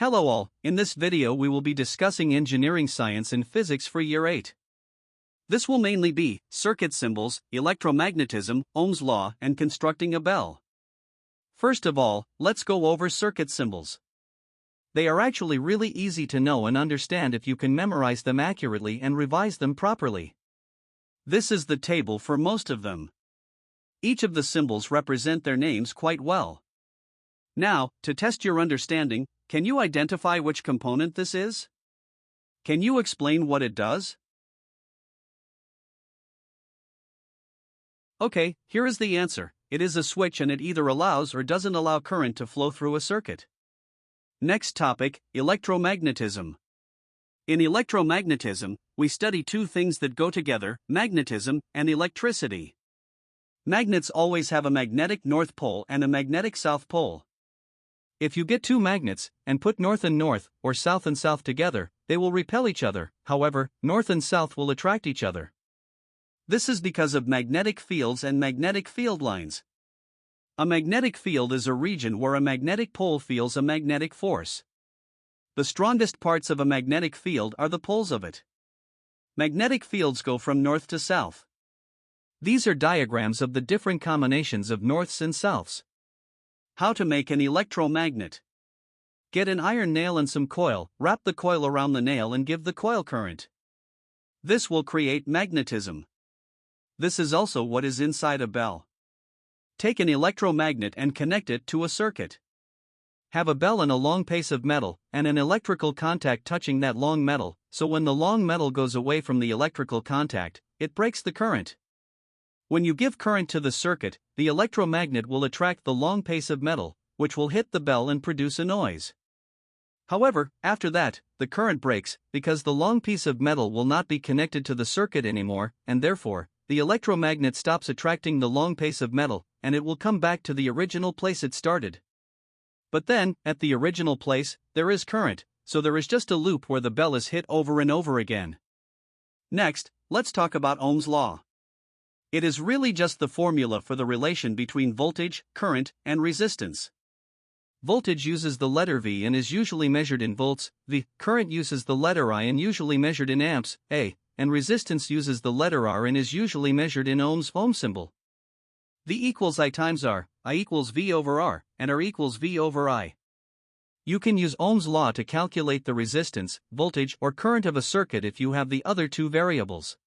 Hello all, in this video we will be discussing engineering science and physics for year 8. This will mainly be circuit symbols, electromagnetism, Ohm's law, and constructing a bell. First of all, let's go over circuit symbols. They are actually really easy to know and understand if you can memorize them accurately and revise them properly. This is the table for most of them. Each of the symbols represent their names quite well. Now, to test your understanding, can you identify which component this is? Can you explain what it does? Okay, here is the answer. It is a switch and it either allows or doesn't allow current to flow through a circuit. Next topic, electromagnetism. In electromagnetism, we study two things that go together, magnetism and electricity. Magnets always have a magnetic north pole and a magnetic south pole. If you get two magnets, and put north and north, or south and south together, they will repel each other. However, north and south will attract each other. This is because of magnetic fields and magnetic field lines. A magnetic field is a region where a magnetic pole feels a magnetic force. The strongest parts of a magnetic field are the poles of it. Magnetic fields go from north to south. These are diagrams of the different combinations of norths and souths. How to make an electromagnet. Get an iron nail and some coil, wrap the coil around the nail and give the coil current. This will create magnetism. This is also what is inside a bell. Take an electromagnet and connect it to a circuit. Have a bell and a long piece of metal, and an electrical contact touching that long metal, so when the long metal goes away from the electrical contact, it breaks the current. When you give current to the circuit, the electromagnet will attract the long piece of metal, which will hit the bell and produce a noise. However, after that, the current breaks, because the long piece of metal will not be connected to the circuit anymore, and therefore, the electromagnet stops attracting the long piece of metal, and it will come back to the original place it started. But then, at the original place, there is current, so there is just a loop where the bell is hit over and over again. Next, let's talk about Ohm's law. It is really just the formula for the relation between voltage, current, and resistance. Voltage uses the letter V and is usually measured in volts, the current uses the letter I and usually measured in amps, A, and resistance uses the letter R and is usually measured in ohms, ohm symbol. V equals I times R, I equals V over R, and R equals V over I. You can use Ohm's law to calculate the resistance, voltage, or current of a circuit if you have the other two variables.